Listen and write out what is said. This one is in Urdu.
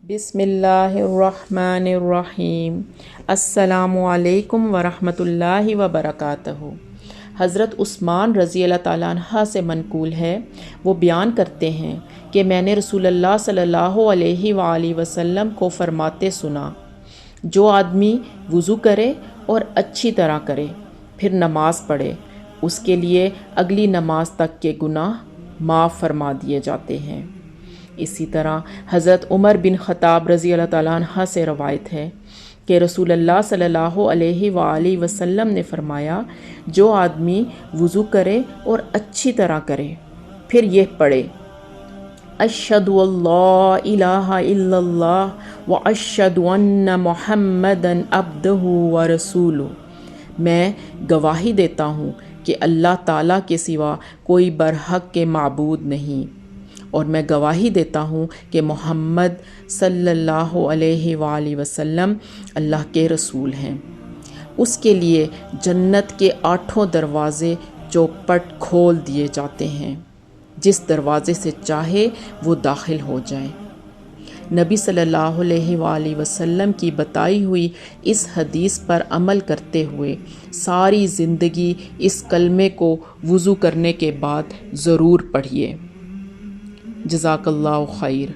بسم اللہ الرحمن الرحیم۔ السلام علیکم ورحمۃ اللہ وبرکاتہ۔ حضرت عثمان رضی اللہ تعالیٰ عنہ سے منقول ہے، وہ بیان کرتے ہیں کہ میں نے رسول اللہ صلی اللہ علیہ وآلہ وسلم کو فرماتے سنا، جو آدمی وضو کرے اور اچھی طرح کرے پھر نماز پڑھے، اس کے لیے اگلی نماز تک کے گناہ معاف فرما دیے جاتے ہیں۔ اسی طرح حضرت عمر بن خطاب رضی اللہ تعالیٰ عنہ سے روایت ہے کہ رسول اللہ صلی اللہ علیہ وآلہ وسلم نے فرمایا، جو آدمی وضو کرے اور اچھی طرح کرے پھر یہ پڑھے، اشہد اللہ الہ الا اللہ واشہد ان محمدًا عبدہ ورسولہ، میں گواہی دیتا ہوں کہ اللہ تعالیٰ کے سوا کوئی برحق کے معبود نہیں، اور میں گواہی دیتا ہوں کہ محمد صلی اللہ علیہ وآلہ وسلم اللہ کے رسول ہیں۔ اس کے لیے جنت کے 8 دروازے چوپٹ کھول دیے جاتے ہیں، جس دروازے سے چاہے وہ داخل ہو جائے۔ نبی صلی اللہ علیہ وآلہ وسلم کی بتائی ہوئی اس حدیث پر عمل کرتے ہوئے ساری زندگی اس کلمے کو وضو کرنے کے بعد ضرور پڑھیے۔ جزاک اللہ خیر۔